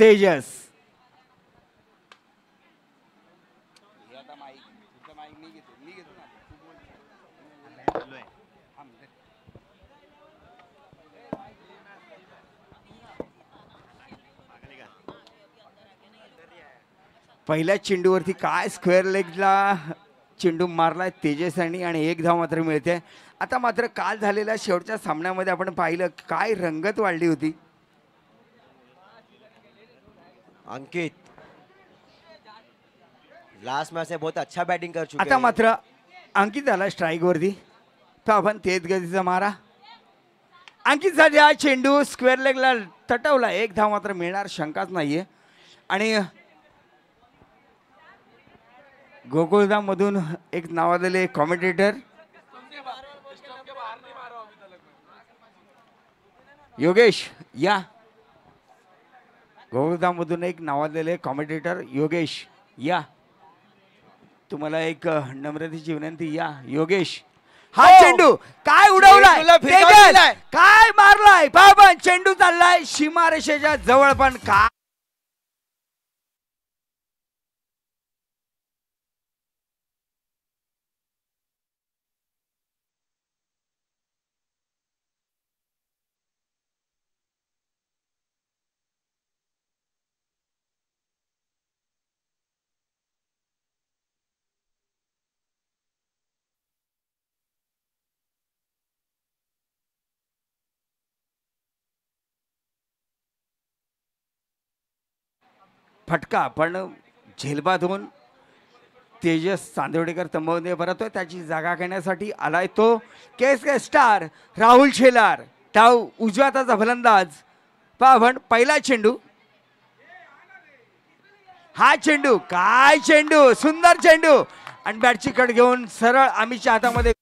तेजस. पहिल्या चेंडूवरती काय स्क्वेअर लेगला चेंडू मारलाय तेजस आणि एक धाव मात्र मिळते. आता मात्र काल झालेल्या शेवटच्या सामन्यामध्ये आपण पाहिलं काय रंगत वाढली होती. अंकित लास्ट मैच में बहुत अच्छा बैटिंग कर चुके आता हैं. मात्र अंकित आला स्ट्राईक वरती. तो आपण तेज गतीचा मारा. अंकितसाठी हा चेंडू स्क्वेअर लेगला तटवला. एक धाव मात्र मिळणार शंकाच नाहीये. आणि गोकुळधाम मधून एक नावाजलेले कॉमेंटेटर योगेश या. गोकुळधाम मधून एक नावाजलेले कॉमेंटेटर योगेश या. तुम्हाला एक नम्रतेची विनंती या योगेश. हा चेंडू काय उडवलाय तेजस, काय मारलाय बाबा. चेंडू चाललाय सीमारेषेच्या जवळ पण का फटका. पण झेलबाद होऊन तेजस चांदवडेकर तंबवणे परतोय. त्याची जागा घेण्यासाठी आलाय तो केस के स्टार राहुल शेलार. डाव उजव्या हाताचा फलंदाज. पण पहिला चेंडू. हा चेंडू काय चेंडू, सुंदर चेंडू. आणि बॅटची कट घेऊन सरळ आमिषच्या हातामध्ये.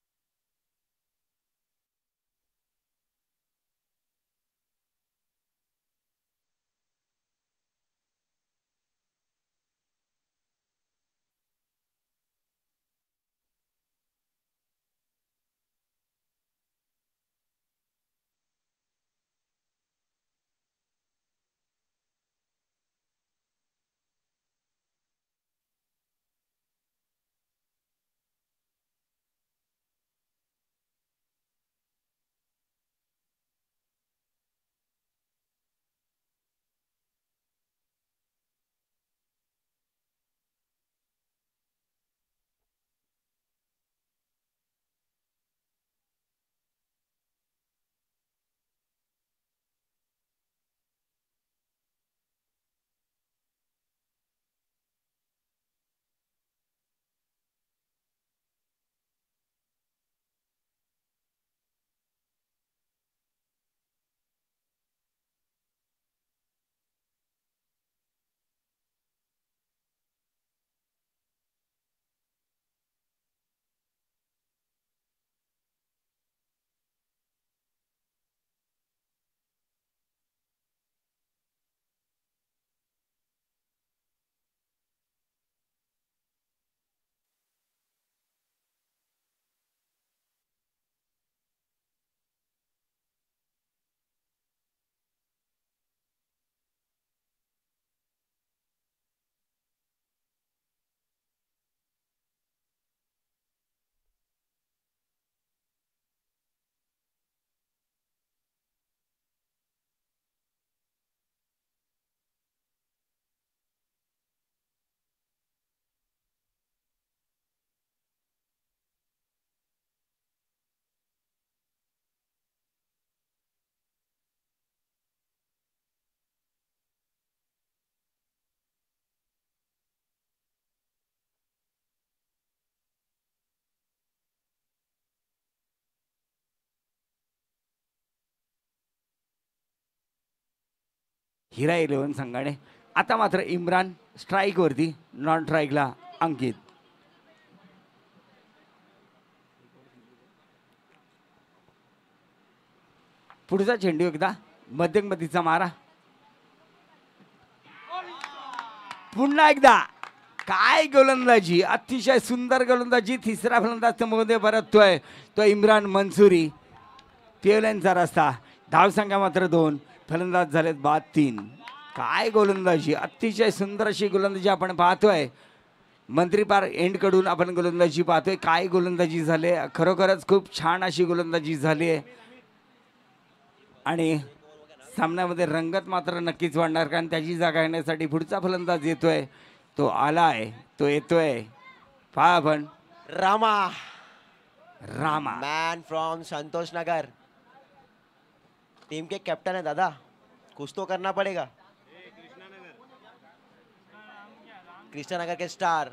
हिरा 11 संघाने. आता मात्र इम्रान स्ट्राईक वरती. नॉन स्ट्राईकला अंकित. पुढचा चेंडू एकदा मध्यमगतीचा मारा. पुन्हा एकदा काय गोलंदाजी, अतिशय सुंदर गोलंदाजी. तिसरा फलंदाज मध्ये परततोय तो इम्रान मंसूरी. पेवल्यांचा रस्ता. धावसंख्या मात्र 2. फलंदाज झालेत बाद 3. काय गोलंदाजी, अतिशय सुंदर अशी गोलंदाजी आपण पाहतोय. मंत्री पार एंड कडून आपण गोलंदाजी पाहतोय. काय गोलंदाजी झाले, खरोखरच खूप छान अशी गोलंदाजी झाली आहे. आणि सामन्यामध्ये रंगत मात्र नक्कीच वाढणार, कारण त्याची जागा घेण्यासाठी पुढचा फलंदाज येतोय. तो आलाय, तो येतोय. पहा आपण Rama Rama, man from Santosh Nagar, team K captain है दादा, कुछ तो करना पड़ेगा. कृष्णानगर के स्टार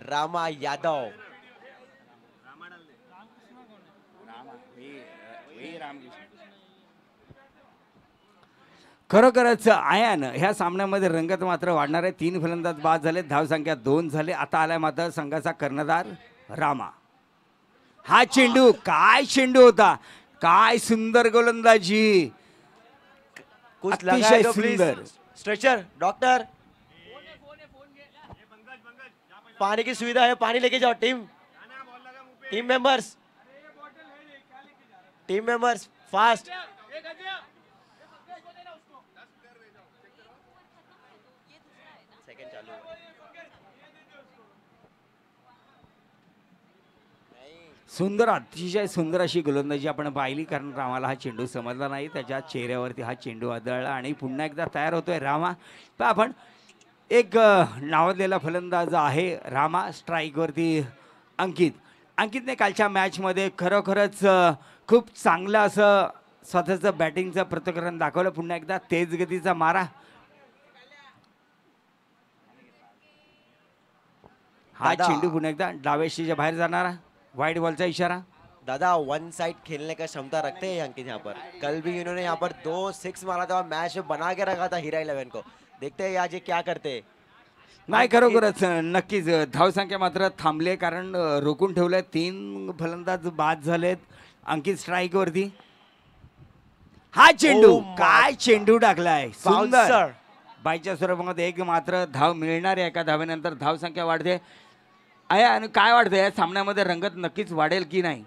रामा यादव. खरोखरच आयान ह्या सामन्यामध्ये रंगत मात्र वाढणार आहे. 3 फलंदाज बाद झाले, धावसंख्या 2 झाले. आता आलाय मात्र संघाचा कर्णधार रामा. हा चेंडू, काय चेंडू होता, काय सुंदर गोलंदाजी, कुछ लगा अतिशय है तो प्लीज. सुंदर. स्ट्रेचर डॉक्टर, पानी की सुविधा है, पानी लेके जाओ. Team members fast. सेकंड चालू है. सुंदर, अतिशय सुंदर अशी गोलंदाजी आपण पाहिली, कारण रामाला हा चेंडू समजला नाही. त्याच्या चेहऱ्यावरती हा चेंडू आदळला आणि पुन्हा एकदा तयार होतोय रामा. पण आपण एक नावाजलेला फलंदाज आहे रामा. स्ट्राईकवरती अंकितने कालच्या मॅचमध्ये खरोखरच खूप चांगलं असं स्वतःचं बॅटिंगचं प्रत्यकरण दाखवलं. पुन्हा एकदा तेज गतीचा मारा. हा दादा. चेंडू पुन्हा एकदा डाव्याशीच्या बाहेर जाणारा, वाइड बॉलचा इशारा. दादा वन साइड खेलने का क्षमता रखते हैं अंकित. यहाँ पर कल भी इन्होंने यहाँ पर 2 6 मारा था, मैच में बना के रखा था हीरा 11 को. देखते हैं आज ये क्या करते हैं. नाही, खरोखरच नक्कीच धावसंख्या मात्र थांबले, कारण रोखून ठेवलंय. 3 फलंदाज बाद झालेत. अंकित स्ट्राईक वरती. हा चेंडू, Oh my काय चेंडू टाकलाय, सुंदर. Bouncer. बाईच्या स्वरूपामध्ये एक मात्र धाव मिळणार आहे. एका धावेनंतर धावसंख्या वाढते आहे. आणि काय वाटतंय या सामन्यामध्ये रंगत नक्कीच वाढेल की नाही.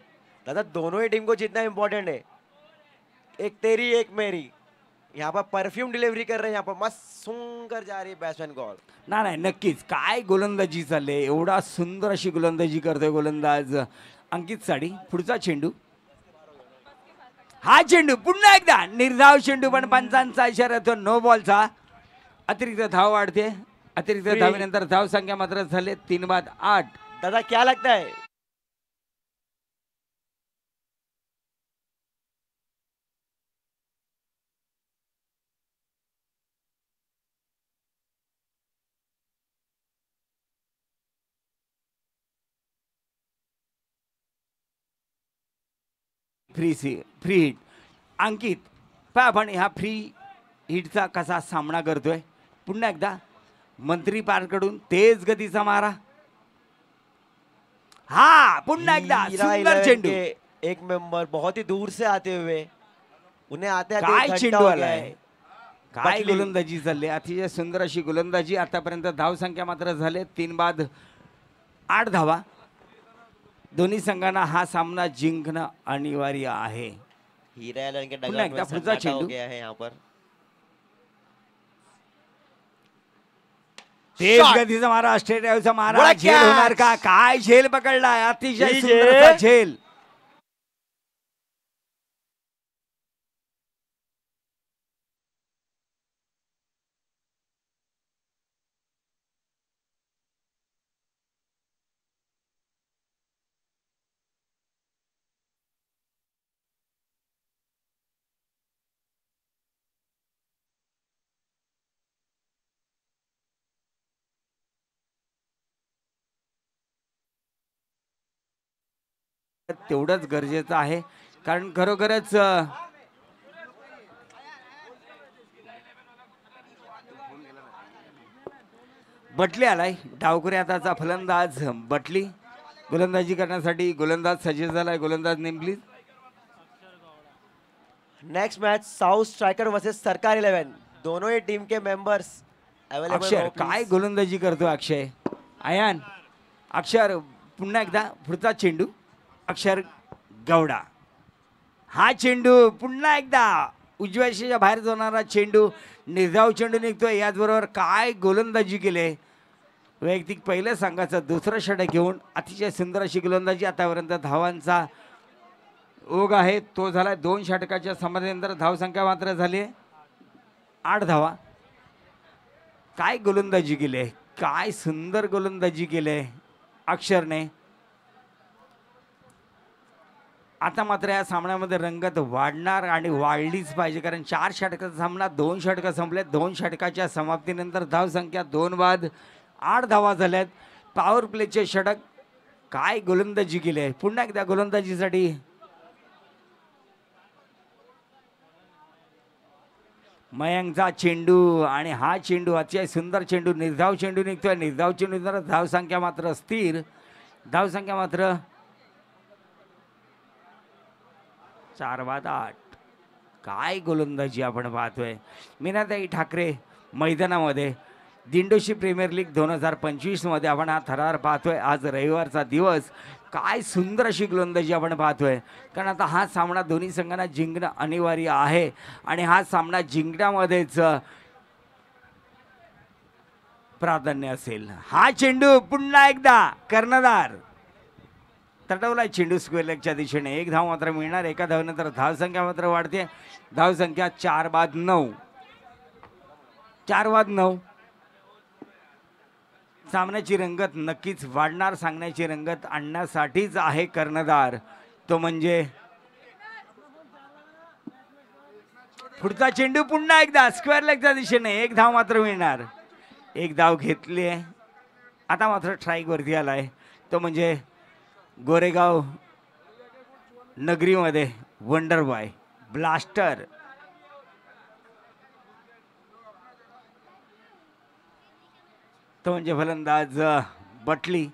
दादा दोनों ही टीम को जीतना इम्पोर्टेंट है. एक तेरी एक मेरी. यहाँ पर परफ्यूम डिलीवरी कर रहे हैं. यहाँ पर मस्त सुंदर जा रही है बैट्समैन कॉल. नाही, नक्कीच काय गोलंदाजी चालले. एवढा सुंदर अशी गोलंदाजी करतोय गोलंदाज अंकित साडी. पुढचा चेंडू, हा चेंडू पुन्हा एकदा निर्धाव चेंडू, पण पंचांचा इशारा तो नो बॉलचा. अतिरिक्त धाव वाढते. अतिरिक्त Free. धावेनंतर धाव संख्या मात्र झाले 3 बाद 8. दादा क्या लगता है. Free hit. अंकित पहा आपण ह्या फ्री हिटचा कसा सामना करतोय. पुन्हा एकदा मंत्री पारकडून तेज गतीचा मारा. हा पुन्हा एकदा हीरा सुंदर 11 चेंडू. के एक मेंबर बहुत ही दूर से आते हुए, उन्हें आते आते काय एक घंटा चेंडू हो गया आलाय, है. काय बटली. गोलंदाजी चालली, अतिशय सुंदर अशी गोलंदाजी. आतापर्यंत धाव संख्या मात्र झाले 3 बाद 8 धावा. दोन्ही संघांना हा सामना जिंकणं अनिवार्य आहे. हीरा 11 के पुन्हा डगआउट एकदा में पुढचा सन्नाटा हो चेंडू. गया है यहाँ पर. तेज Shot. गतीचा मारा, ऑस्ट्रेलियाचा मारा. बडा झेल catch. होणार का, काय झेल पकडलाय, अतिशय जी, सुंदर जे. असा झेल. तेवढंच गरजेचं आहे, कारण खरोखरच बटली आलाय. डावकरी आताचा फलंदाज बटली. गोलंदाजी करण्यासाठी गोलंदाज सज्ज झालाय. गोलंदाज नेमली. Next match south striker versus सरकार 11. दोनों ही टीम के मेंबर्स अवेलेबल. अक्षर काय गोलंदाजी करतो अक्षय. आयान, अक्षर पुन्हा एकदा पुढचा चेंडू. अक्षर गौडा. हा चेंडू पुन्हा एकदा उजव्या दिशेच्या बाहेर जाणारा चेंडू. निर्धाव चेंडू निघतोय. याचबरोबर काय गोलंदाजी केले. वैयक्तिक पहिलं संघाचं दुसरं षटक घेऊन अतिशय सुंदर अशी गोलंदाजी. आतापर्यंत धावांचा ओघ आहे तो झाला 2 षटकाच्या समाप्तीनंतर. धावसंख्या मात्र झाली 8 धावा. काय गोलंदाजी केली, काय सुंदर गोलंदाजी केली अक्षरने. आता मात्र या सामन्यामध्ये रंगत वाढणार आणि वाढलीच पाहिजे, कारण 4 षटकाचा सामना 2 षटकं संपले. 2 षटकाच्या समाप्तीनंतर धावसंख्या 2 बाद 8 धावा झाल्यात. पॉवर प्लेचे षटक. काय गोलंदाजी केली आहे. पुन्हा एकदा गोलंदाजीसाठी मयंकचा चेंडू आणि हा चेंडू अतिशय सुंदर चेंडू. निर्धाव चेंडू निघतोय. निर्धाव चेंडू धावसंख्या मात्र स्थिर. धावसंख्या मात्र 4 बाद 8. काय गोलंदाजी आपण पाहतोय. मीनाताई ठाकरे मैदानामध्ये दिंडोशी प्रीमियर लीग 2025 मध्ये आपण हा थरार पाहतोय. आज रविवारचा दिवस. काय सुंदर अशी गोलंदाजी आपण पाहतोय, कारण आता हा सामना दोन्ही संघांना जिंकणं अनिवार्य आहे आणि हा सामना जिंकण्यामध्येच प्राधान्य असेल. हा चेंडू पुन्हा एकदा कर्णधार तटवला चेंडू स्क्वेअर लेगच्या दिशेने. 1 धाव मात्र मिळणार. एका धावेनंतर धावसंख्या मात्र वाढते. धावसंख्या 4 बाद 9. 4 बाद 9. सामन्याची रंगत नक्कीच वाढणार. सांगण्याची रंगत आणण्यासाठीच आहे कर्णधार, तो म्हणजे पुढचा चेंडू पुन्हा एकदा स्क्वेअर लेगच्या दिशेने. 1 धाव मात्र मिळणार. 1 धाव घेतली आहे. आता मात्र स्ट्राईक वरती आलाय, तो म्हणजे गोरेगाव नगरीमध्ये वंडरबॉय ब्लास्टर. तो म्हणजे फलंदाज बटली.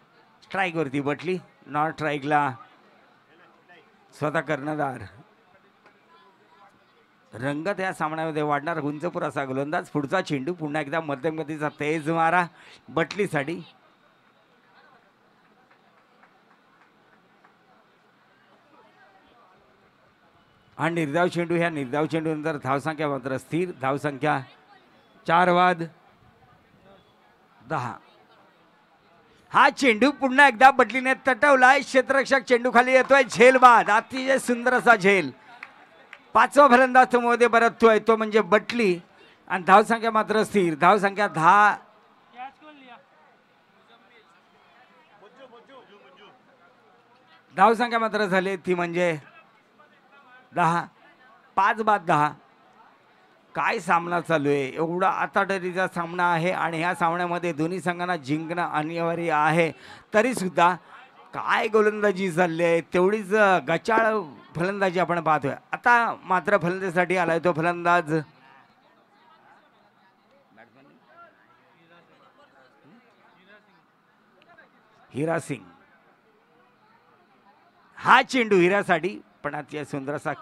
स्ट्राईक वरती बटली. नॉट स्ट्राईकला स्वतः कर्णधार. रंगत या सामन्यामध्ये वाढणार. गुंजपूर असा गोलंदाज. पुढचा चेंडू पुन्हा एकदा मध्यम गतीचा तेज मारा बटलीसाठी. हा निर्धाव चेंडू. ह्या निर्धाव चेंडू नंतर धावसंख्या मात्र स्थिर. धावसंख्या 4 बाद 10. हा चेंडू पुन्हा एकदा बटलीने तटवलाय. क्षेत्ररक्षक चेंडू खाली येतोय. झेल बाद. अतिशय सुंदर असा झेल. 5वा फलंदाज मध्ये परततोय, तो म्हणजे बटली. आणि धावसंख्या मात्र स्थिर. धावसंख्या 10. धावसंख्या मात्र झाली ती म्हणजे 10. 5 बाद 10. काय सामना चालू आहे. एवढा आताडरीचा सामना आहे आणि ह्या सामन्यामध्ये दोन्ही संघांना जिंकणं अनिवार्य आहे. तरी सुद्धा काय गोलंदाजी चालली आहे. तेवढीच गचाळ फलंदाजी आपण पाहतोय. आता मात्र फलंदाजीसाठी आलाय तो फलंदाज हिरा सिंग. हा चेंडू हिरासाठी, पण अतिशय सुंदर असा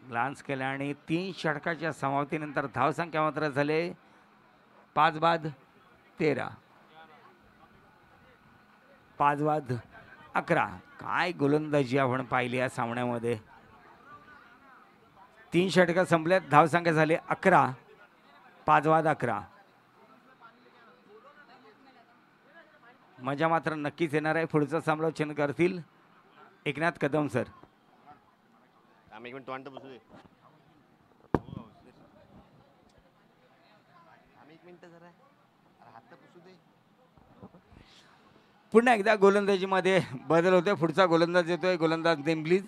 ग्लान्स केला आणि 3 षटकाच्या समाप्तीनंतर धावसंख्या मात्र झाले 5 बाद 13. 5 बाद 11. काय गोलंदाजी आपण पाहिली या सामन्यामध्ये. 3 षटकं संपल्यात. धावसंख्या झाली 11. 5 बाद 11. मजा मात्र नक्कीच येणार आहे. पुढचं समालोचन करतील एकनाथ कदम सर. एक मिनिट तोंड बसू दे. एक मिनिट जरा हात पुसू दे. पुन्हा एकदा गोलंदाजीमध्ये बदल होतोय. पुढचा गोलंदाज येतोय. गोलंदाज नेम प्लीज.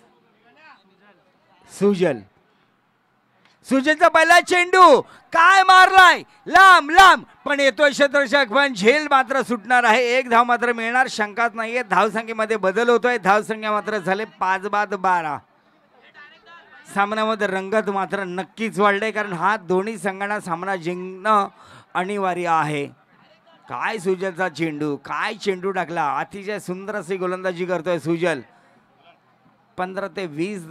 सुजल. सुजलचा पहिला चेंडू काय मारलाय लांब लांब, पण येतोय क्षेत्ररक्षक, पण झेल मात्र सुटणार आहे. 1 धाव मात्र मिळणार. शंकाच नाहीये. धावसंख्येमध्ये बदल होतोय. धावसंख्या मात्र झाले 5 बाद 12. सामन्यामध्ये रंगत मात्र नक्कीच वाढले, कारण हा दोन्ही संघांना सामना जिंकणं अनिवार्य आहे. काय सुजलचा चेंडू. काय चेंडू टाकला. अतिशय सुंदर अशी गोलंदाजी करतोय सुजल. 15 ते 20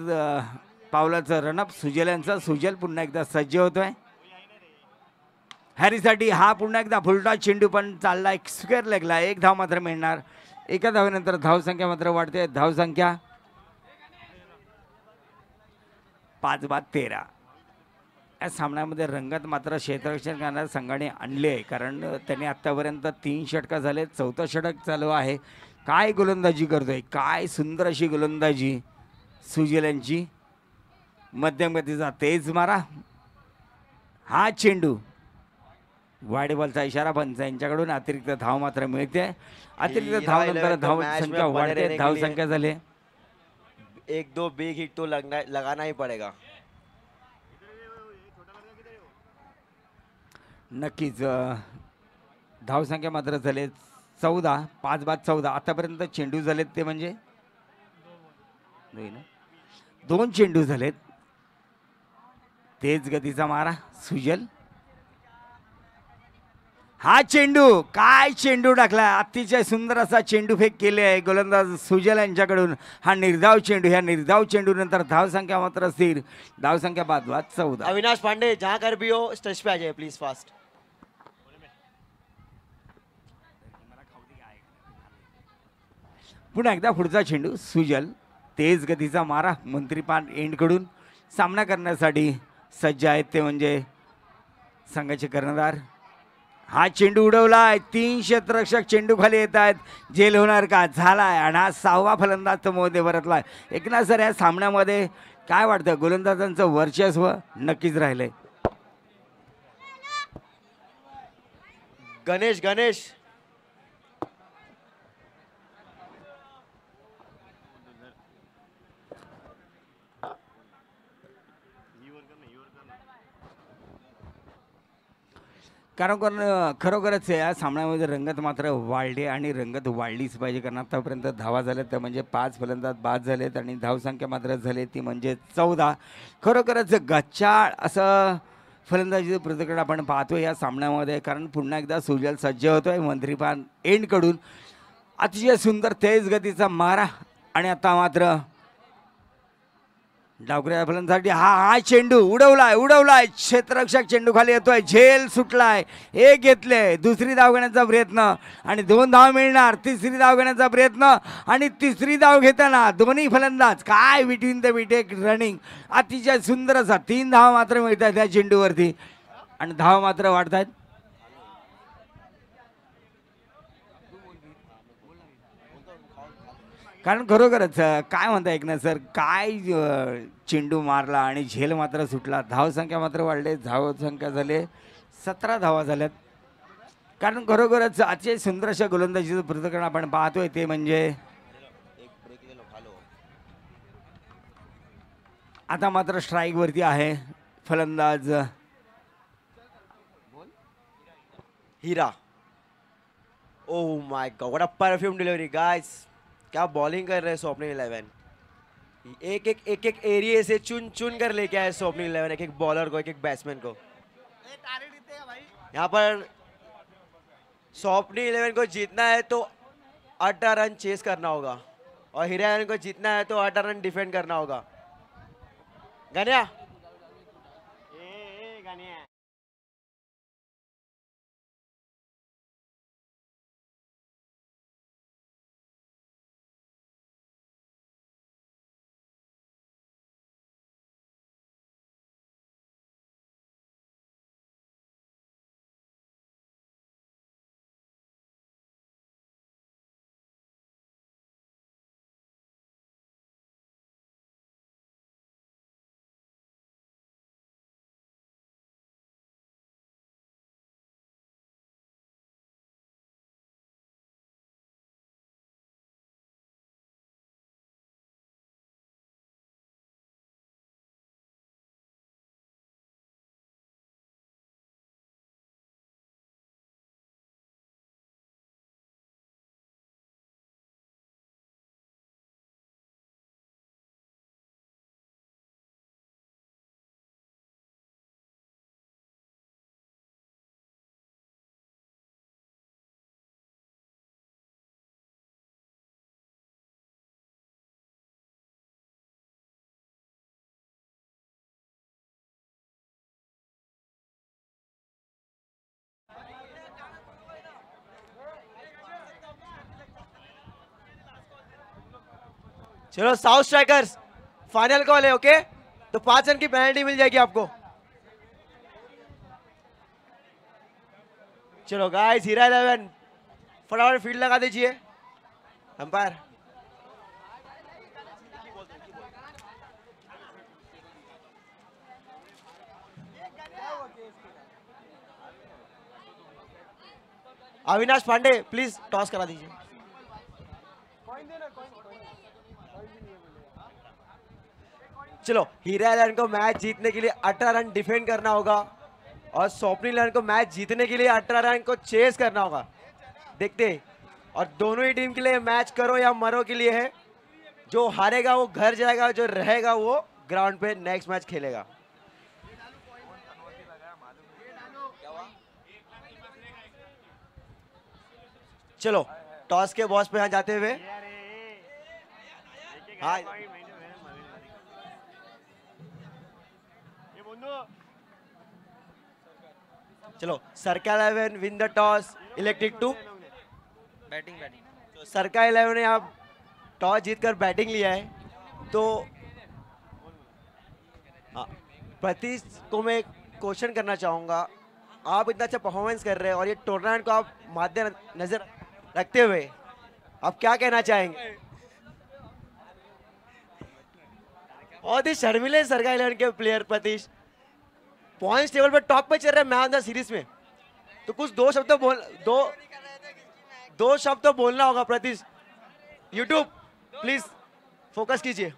पावलाचं रनअप सुजल यांचं. सुजल पुन्हा एकदा सज्ज होतोय. हॅरीसाठी हा पुन्हा एकदा फुलटा चेंडू, पण चाललाय स्क्वेअर लेगला. 1 धाव मात्र मिळणार. एका धावेनंतर धावसंख्या मात्र वाढते. धावसंख्या 5 बाद 13. या सामन्यामध्ये रंगत मात्र क्षेत्ररक्षण करणाऱ्या संघाने आणले आहे, कारण त्याने आत्तापर्यंत 3 षटकं झाले, 4थं षटक चालू आहे. काय गोलंदाजी करतोय, काय सुंदर अशी गोलंदाजी सुजल यांची. मध्यम गतीचा तेज मारा. हा चेंडू वाढीबॉलचा इशारा पंच यांच्याकडून. अतिरिक्त धाव मात्र मिळते. अतिरिक्त धाव नंतर धाव संख्या वाढते. धाव संख्या झाले 1-2 बिग हिट तो लगाना ही पड़ेगा. नक्कीच धावसंख्या मात्र झाले 14. 5 बाद 14. आतापर्यंत चेंडू झालेत ते म्हणजे 2 चेंडू झालेत. तेज गतीचा मारा सुजल. हा चेंडू, काय चेंडू टाकला. अतिशय सुंदर असा चेंडू फेक केले आहे गोलंदाज सुजल यांच्याकडून. हा निर्धाव चेंडू. ह्या निर्धाव चेंडू नंतर धावसंख्या मात्र स्थिर. धावसंख्या 5 बाद 14. अविनाश पांडे जहां कर भी हो स्टेज पे आ जाइए प्लीज फास्ट. पुन्हा एकदा पुढचा चेंडू सुजल. तेज गतीचा मारा मंत्रीपान एंडकडून. सामना करण्यासाठी सज्ज आहेत ते म्हणजे संघाचे कर्णधार. हा चेंडू उडवलाय. 3 क्षेत्ररक्षक चेंडू खाली येत आहेत. झेल होणार का, झालाय. आणि हा 6वा फलंदाज तो मोदे परतलाय. एकना सर या सामन्यामध्ये काय वाटतं, गोलंदाजांचं वर्चस्व नक्कीच राहिलंय. गणेश गणेश कारण खरोखरच या सामन्यामध्ये रंगत मात्र वाढली आणि रंगत वाढलीच पाहिजे, कारण आतापर्यंत धावा झाल्यात त्या म्हणजे 5 फलंदाज बाद झालेत आणि धावसंख्या मात्र झाली ती म्हणजे 14. खरोखरच गच्चाळ असं फलंदाजीचं प्रदर्शन आपण पाहतोय या सामन्यामध्ये, कारण पुन्हा एकदा सुजल सज्ज होतोय मंत्रीपान एंडकडून. अतिशय सुंदर तेज गतीचा मारा आणि आता मात्र डावकऱ्या फलंदाजासाठी हा चेंडू उडवलाय. क्षेत्ररक्षक चेंडू खाली येतोय. झेल सुटलाय. 1 घेतले. दुसरी धाव घेण्याचा प्रयत्न आणि 2 धाव मिळणार. तिसरी धाव घेण्याचा प्रयत्न आणि तिसरी धाव घेताना दोन्ही फलंदाज काय बिटवीन द विकेट रनिंग. अतिशय सुंदर असा 3 धाव मात्र मिळतात त्या चेंडूवरती आणि धाव मात्र वाढतात. कारण खरोखरच काय म्हणता एकनाथ सर, काय चेंडू मारला आणि झेल मात्र सुटला. धावसंख्या मात्र वाढले. धावसंख्या झाले 17 धावा झाल्यात. कारण खरोखरच अतिशय सुंदर अशा गोलंदाजीचं प्रदर्शन आपण पाहतोय ते म्हणजे आता मात्र स्ट्राईक वरती आहे फलंदाज Hira. Oh my god what a perfume delivery guys. क्या बॉलिंग कर रहे हैं स्वप्निल 11. एक एरिया से चुन चुन कर लेके आए स्वप्निल 11. एक बॉलर को, एक बैट्समैन को. यहाँ पर स्वप्निल 11 को जीतना है तो 18 रन चेस करना होगा और हीरा 11 को जीतना है तो 18 रन डिफेंड करना होगा. गन्या चलो साउथ स्ट्राइकर्स फाइनल कॉल है. ओके तो 5 रन की पेनल्टी मिल जाएगी आपको. चलो गाइस, हीरा 11 फटाफट फील्ड लगा दीजिए umpire. Avinash Pandey please toss करा दीजिए। चलो हीरा 11 को मैच जीतने के लिए 18 रन डिफेंड करना होगा और स्वप्निल 11 को मैच जीतने के लिए 18 रन को चेस करना होगा। देखते हैं। और दोनों ही टीम के लिए मैच करो या मरो के लिए है। जो हारेगा वो घर जाएगा, जो रहेगा वो ग्राउंड पे नेक्स्ट मैच खेलेगा। चलो टॉस के बॉस पे यहाँ जाते हुए, हाँ चलो सरका 11 win the toss elected to batting तो सरका 11 ने आप टॉस जीतकर बैटिंग लिया है। तो हाँ, प्रतीश को मैं क्वेश्चन करना चाहूंगा। आप इतना अच्छा परफॉर्मेंस कर रहे हैं और ये टूर्नामेंट को आप मद्दे नजर रखते हुए आप क्या कहना चाहेंगे? बहुत ही शर्मिले सरका 11 के प्लेयर प्रतीश, पॉइंट्स टेबल पे टॉप पे चल रहे हैं मैच ऑफ द सीरीज में। तो कुछ दो शब्द तो बोलना होगा प्रतीश। यूट्यूब प्लीज फोकस कीजिए।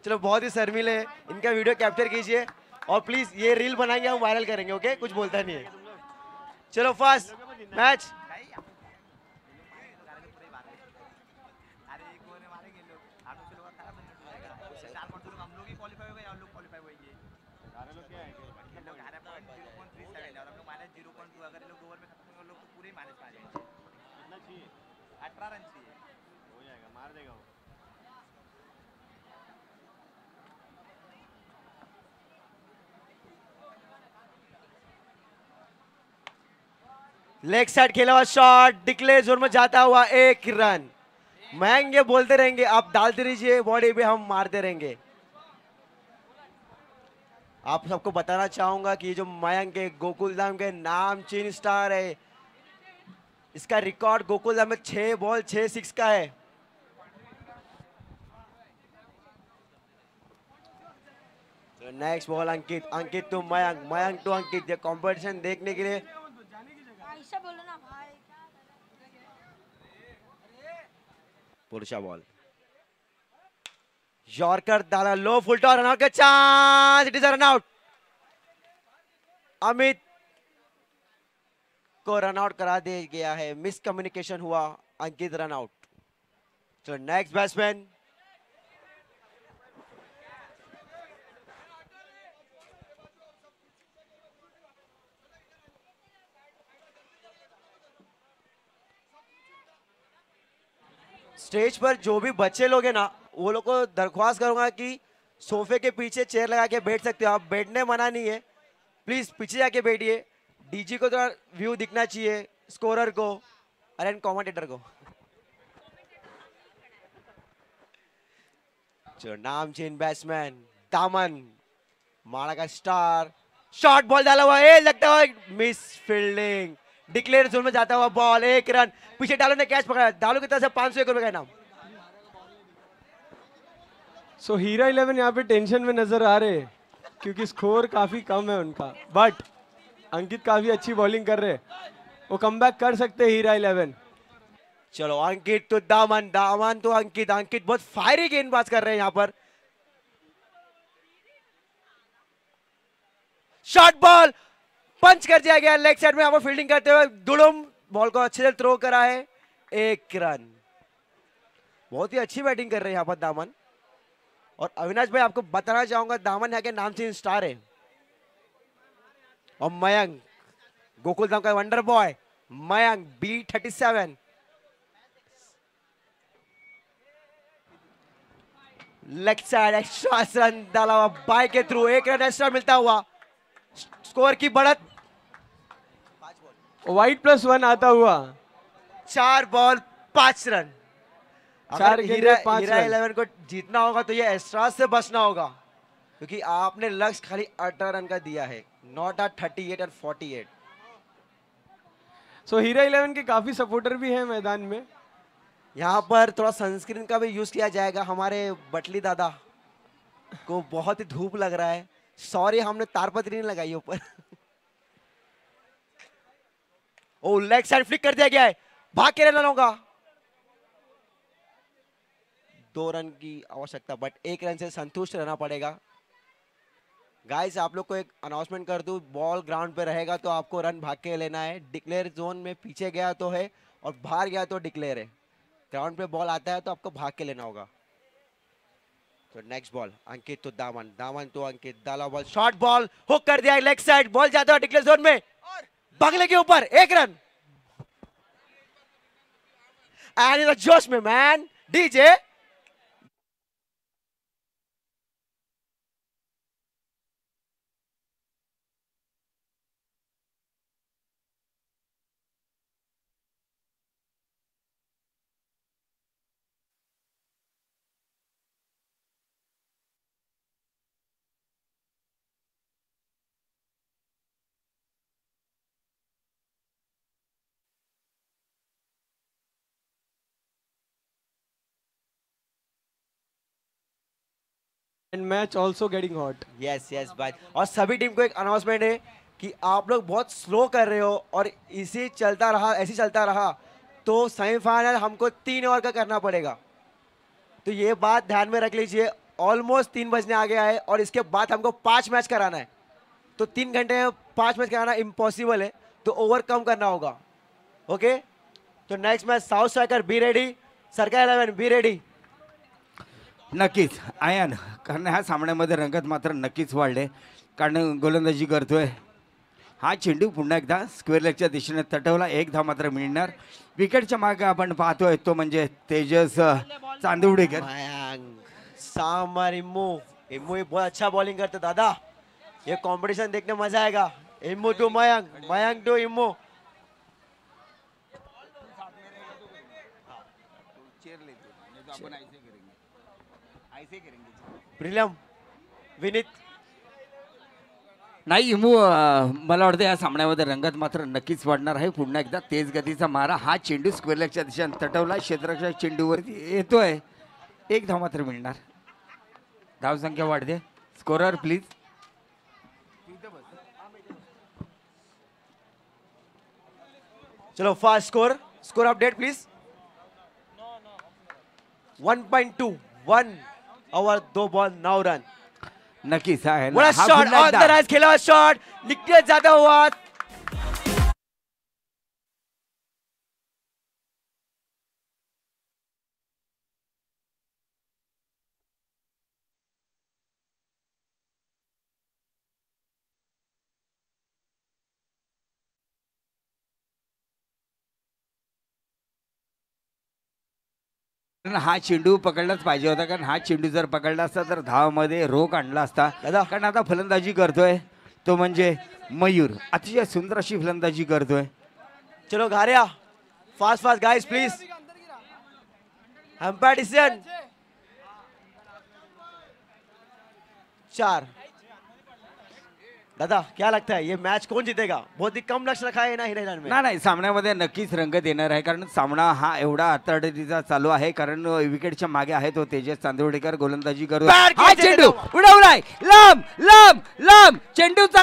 चलो बहुत ही शर्मिले है, इनका वीडियो कैप्चर कीजिए और प्लीज ये रील बनाएंगे, हम वायरल करेंगे। ओके, कुछ बोलता नहीं है। चलो फर्स्ट मैच लेग साइड खेला हुआ शॉट डिक्लेयर जोन में जाता हुआ 1 रन। मयंक ये बोलते रहेंगे, आप डालते रहिए बॉडी पे, हम मारते रहेंगे। आप सबको बताना चाहूंगा कि ये जो मयंक है गोकुलधाम के नामचीन स्टार है। इसका रिकॉर्ड गोकुलधाम में 6 बॉल 6 सिक्स का है। Next ball Ankit, Ankit to Mayank, Mayank to Ankit. ये कंपटीशन देखने के लिए पुरुषा बॉल यॉर्कर डाला लो, फुल टॉस, रन आउट का चांस, it is run out. Amit को रन आउट करा दिया गया है, मिस कम्युनिकेशन हुआ, अंकित रन आउट। तो नेक्स्ट बैट्समैन स्टेज पर जो भी बच्चे लोग हैं ना, वो लोग को दरख्वास्त करूंगा कि सोफे के पीछे चेयर लगा के बैठ सकते हो। आप बैठने मना नहीं है, प्लीज पीछे जाके बैठिए। डीजी को थोड़ा व्यू दिखना चाहिए, स्कोरर को और कमेंटेटर को। जो नामचीन बैट्समैन दामन, माड़ा का स्टार, शॉर्ट बॉल डाला हुआ है, लगता है मिस फील्डिंग। डिक्लेयर जोन में जाता हुआ बॉल, 1 रन। पीछे डालो ने कैच पकड़ा, डालो की तरफ से 501 रुपए का इनाम। सो हीरा 11 यहाँ पे टेंशन में नजर आ रहे हैं क्योंकि स्कोर काफी कम है उनका, बट अंकित काफी अच्छी बॉलिंग कर रहे हैं, वो कमबैक कर सकते हैं हीरा 11। चलो अंकित तो दामन, दामन तो अंकित, अंकित बहुत फायरी गेंदबाज कर रहे हैं यहाँ पर। शॉर्ट बॉल पंच कर दिया गया लेग साइड में, यहाँ पर फील्डिंग करते हुए दुड़ुम बॉल को अच्छे से थ्रो करा है, 1 रन। बहुत ही अच्छी बैटिंग कर रहे हैं यहाँ पर दामन। और अविनाश भाई आपको बताना चाहूंगा, दामन यहाँ के नाम से स्टार है। और मयंक गोकुलधाम का wonder boy Mayank B37 leg side extra run डाला हुआ बाय के थ्रू, 1 रन एक्स्ट्रा मिलता हुआ, स्कोर की बढ़त वाइट +1 आता हुआ, 4 बॉल 5 रन। अगर 4 गेंद हीरा में 5 रन। 11 को जीतना होगा तो ये एक्स्ट्रा से बचना होगा। क्योंकि आपने लक्ष्य खाली 18 रन का दिया है, नॉट आ 38 और 48। सो हीरा 11 के काफी सपोर्टर भी हैं मैदान में। यहाँ पर थोड़ा सनस्क्रीन का भी यूज किया जाएगा। हमारे बटली दादा को बहुत ही धूप लग रहा है। सॉरी, हमने तारपत्री नहीं लगाई ऊपर। ओ, लेग साइड फ्लिक कर दिया गया है, भाग के रन होगा। 2 रन की आवश्यकता, बट 1 रन से संतुष्ट रहना पड़ेगा। गाइस, आप लोग को एक अनाउंसमेंट कर दूं, बॉल ग्राउंड पे रहेगा तो आपको रन भाग के लेना है। डिक्लेयर जोन में पीछे गया तो है और बाहर गया तो डिक्लेयर है। ग्राउंड पे बॉल आता है तो आपको भाग के लेना होगा। तो नेक्स्ट बॉल अंकित टू दामन, दामन टू अंकित, डाला बॉल, शॉर्ट बॉल, हुक कर दिया लेग साइड, बॉल जाता है डिक्लेयर जोन में, बगले के ऊपर 1 रन। एंड जोश में man DJ end match also getting hot. Yes yes भाई। और सभी टीम को एक अनाउंसमेंट है कि आप लोग बहुत स्लो कर रहे हो और इसी चलता रहा, ऐसे चलता रहा तो सेमीफाइनल हमको 3 ओवर का करना पड़ेगा। तो ये बात ध्यान में रख लीजिए। ऑलमोस्ट 3 बजने आ गया है और इसके बाद हमको 5 मैच कराना है। तो 3 घंटे में 5 मैच कराना इम्पॉसिबल है, तो ओवर कम करना होगा। ओके, तो next match south striker be ready, सरकार 11 बी रेडी। नक्कीच आयन, कारण ह्या सामन्यामध्ये रंगत मात्र नक्कीच वाढले, कारण गोलंदाजी करतोय हा चेंडू पुन्हा एकदा स्क्वेअर लेगच्या दिशेने तटवला। 1 धाव मात्र मिळणार। विकेटच्या मागे आपण पाहतोय तो म्हणजे तेजस चांदिवडेकर। मयंक सामर इम्मू, इम्मू ये बहुत अच्छा बॉलिंग करते दादा। ये कंपटीशन देखने मजा आएगा। इम्मू टू मयंक, मयंक टू इम्मू। प्रिलम विनीत नाही इमू, मला वाटतं या सामन्यामध्ये रंगत मात्र नक्कीच वाढणार आहे। पुन्हा एकदा तेज गतीचा मारा, हा चेंडू स्क्वेअर लेगच्या दिशेने तटवला, क्षेत्ररक्षक चेंडूवरती येतोय। 1 धाव मात्र मिळणार। धावसंख्या वाढते। Scorer please. चलो fast score, score update please. 1.2, 1 over 2 ball 9 run. नक्कीच आहे बड़ा शॉट ऑन द राइज, खेला हुआ शॉट निकल जाता हुआ। हा चेंडू पकडलाच पाहिजे होता, कारण हा चेंडू जर पकडला असता तर धावमध्ये रोख आणला असता। दादा, कारण आता फलंदाजी करतोय तो म्हणजे मयूर, अतिशय सुंदर अशी फलंदाजी करतोय। चलो Gharia, fast fast guys please. Umpire decision 4। दादा क्या लगता है ये मैच कौन जीतेगा? बहुत ही कम लक्ष्य रखा है ना हीरा में। नाही, सामन्यामध्ये नक्कीच रंगत येणार आहे, कारण सामना हा एवढा अतडतीचा चालू आहे, कारण विकेटच्या मागे आहे तो तेजस चांदिवडेकर गोलंदाजी करतो। हा चेंडू उडवलाय, लांब लांब लांब चेंडूचा